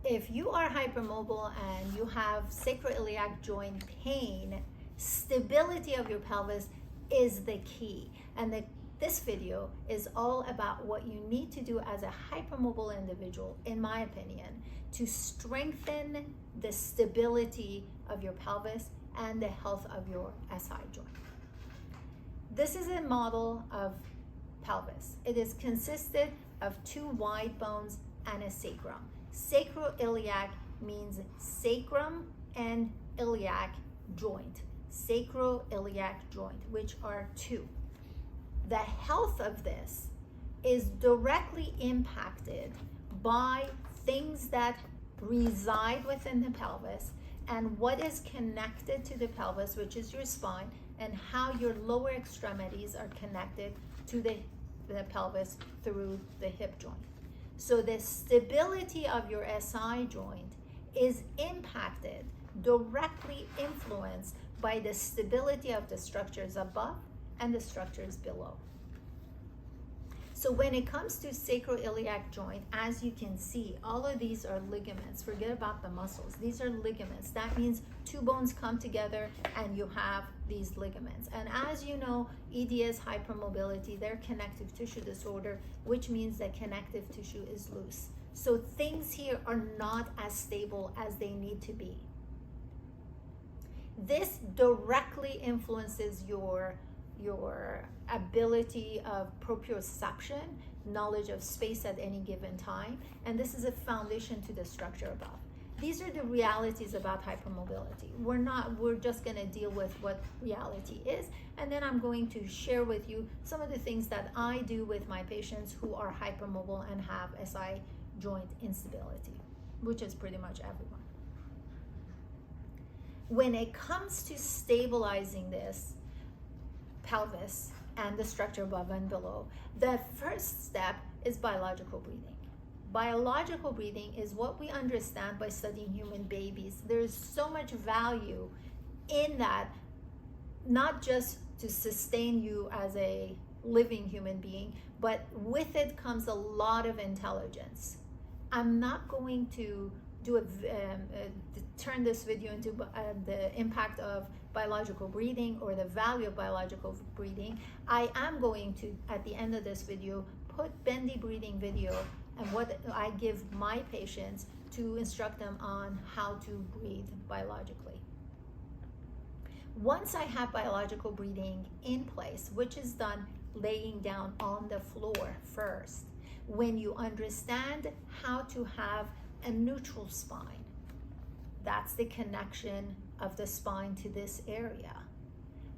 if you are hypermobile and you have sacroiliac joint pain, stability of your pelvis is the key. And this video is all about what you need to do as a hypermobile individual, in my opinion, to strengthen the stability of your pelvis and the health of your SI joint. This is a model of pelvis. It is consisted of two wide bones and a sacrum. Sacroiliac means sacrum and iliac joint. Sacroiliac joint, which are two. The health of this is directly impacted by things that reside within the pelvis and what is connected to the pelvis, which is your spine, and how your lower extremities are connected to the pelvis through the hip joint. So the stability of your SI joint is impacted, directly influenced by the stability of the structures above and the structures below. So when it comes to sacroiliac joint, as you can see, all of these are ligaments. Forget about the muscles. These are ligaments. That means two bones come together and you have these ligaments. And as you know, EDS, hypermobility, they're connective tissue disorder, which means that connective tissue is loose. So things here are not as stable as they need to be. This directly influences your ability of proprioception, knowledge of space at any given time, and this is a foundation to the structure above. These are the realities about hypermobility. We're just going to deal with what reality is, and then I'm going to share with you some of the things that I do with my patients who are hypermobile and have SI joint instability, which is pretty much everyone. When it comes to stabilizing this pelvis and the structure above and below, the first step is biological breathing. Biological breathing is what we understand by studying human babies. There's so much value in that, not just to sustain you as a living human being, but with it comes a lot of intelligence. I'm not going to turn this video into the impact of biological breathing or the value of biological breathing. I am going to, at the end of this video, put bendy breathing video and what I give my patients to instruct them on how to breathe biologically. Once I have biological breathing in place, which is done laying down on the floor first, when you understand how to have a neutral spine, that's the connection of the spine to this area,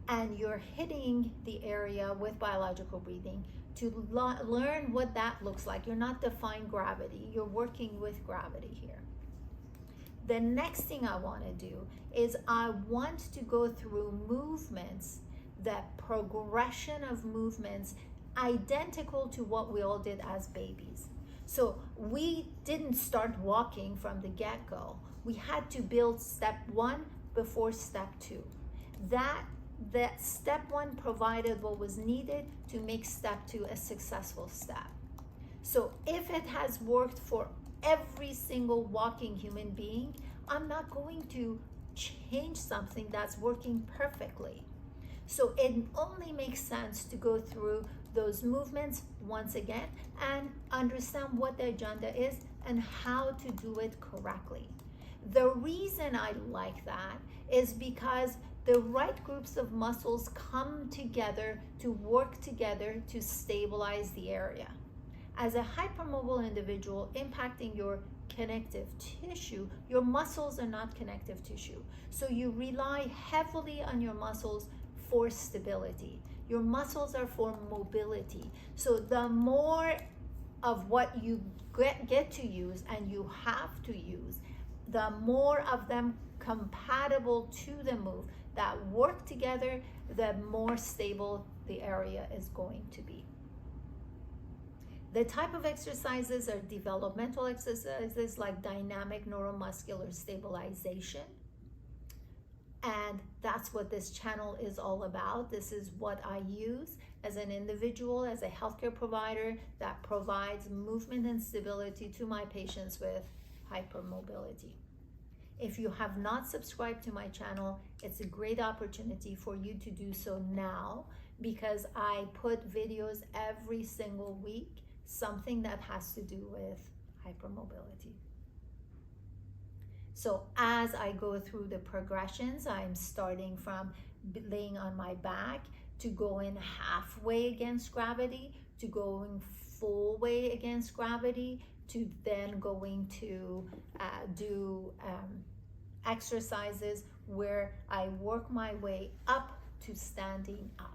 and you're hitting the area with biological breathing to learn what that looks like. You're not defying gravity, you're working with gravity here. The next thing I want to do is I want to go through movements, that progression of movements identical to what we all did as babies. So we didn't start walking from the get-go. We had to build step one before step two. That step one provided what was needed to make step two a successful step. So if it has worked for every single walking human being, I'm not going to change something that's working perfectly. So it only makes sense to go through those movements once again and understand what the agenda is and how to do it correctly. The reason I like that is because the right groups of muscles come together to work together to stabilize the area. As a hypermobile individual impacting your connective tissue, your muscles are not connective tissue. So you rely heavily on your muscles for stability. Your muscles are for mobility. So the more of what you get to use and you have to use, the more of them compatible to the move that work together, the more stable the area is going to be. The type of exercises are developmental exercises like dynamic neuromuscular stabilization. And that's what this channel is all about. This is what I use as an individual, as a healthcare provider that provides movement and stability to my patients with hypermobility. If you have not subscribed to my channel, it's a great opportunity for you to do so now, because I put videos every single week, something that has to do with hypermobility. So as I go through the progressions, I'm starting from laying on my back to going halfway against gravity, to going full way against gravity, to then going to do exercises where I work my way up to standing up.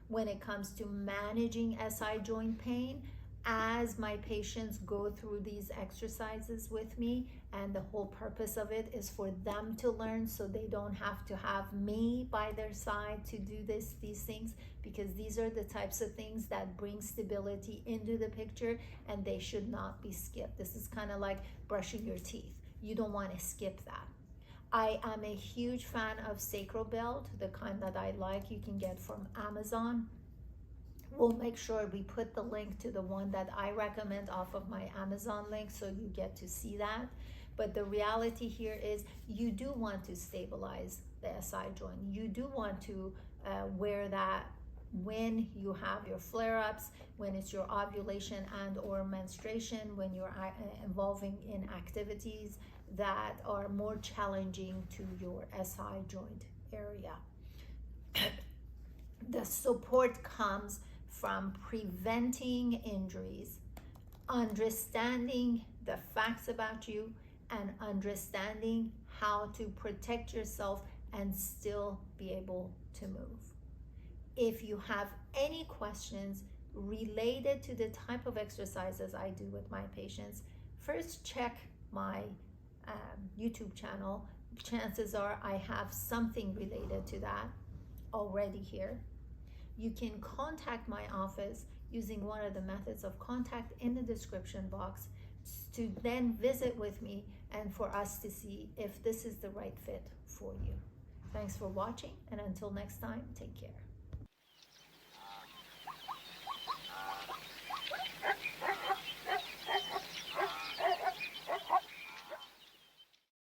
When it comes to managing SI joint pain, as my patients go through these exercises with me, and the whole purpose of it is for them to learn, so they don't have to have me by their side to do these things, because these are the types of things that bring stability into the picture, and they should not be skipped. This is kind of like brushing your teeth. You don't want to skip that. I am a huge fan of sacral belt, the kind that I like, you can get from Amazon. We'll make sure we put the link to the one that I recommend off of my Amazon link, so you get to see that. But the reality here is you do want to stabilize the SI joint. You do want to wear that when you have your flare-ups, when it's your ovulation and or menstruation, when you're involving in activities that are more challenging to your SI joint area. The support comes from preventing injuries, understanding the facts about you, and understanding how to protect yourself and still be able to move. If you have any questions related to the type of exercises I do with my patients, first check my YouTube channel. Chances are I have something related to that already here. You can contact my office using one of the methods of contact in the description box to then visit with me and for us to see if this is the right fit for you. Thanks for watching, and until next time, take care.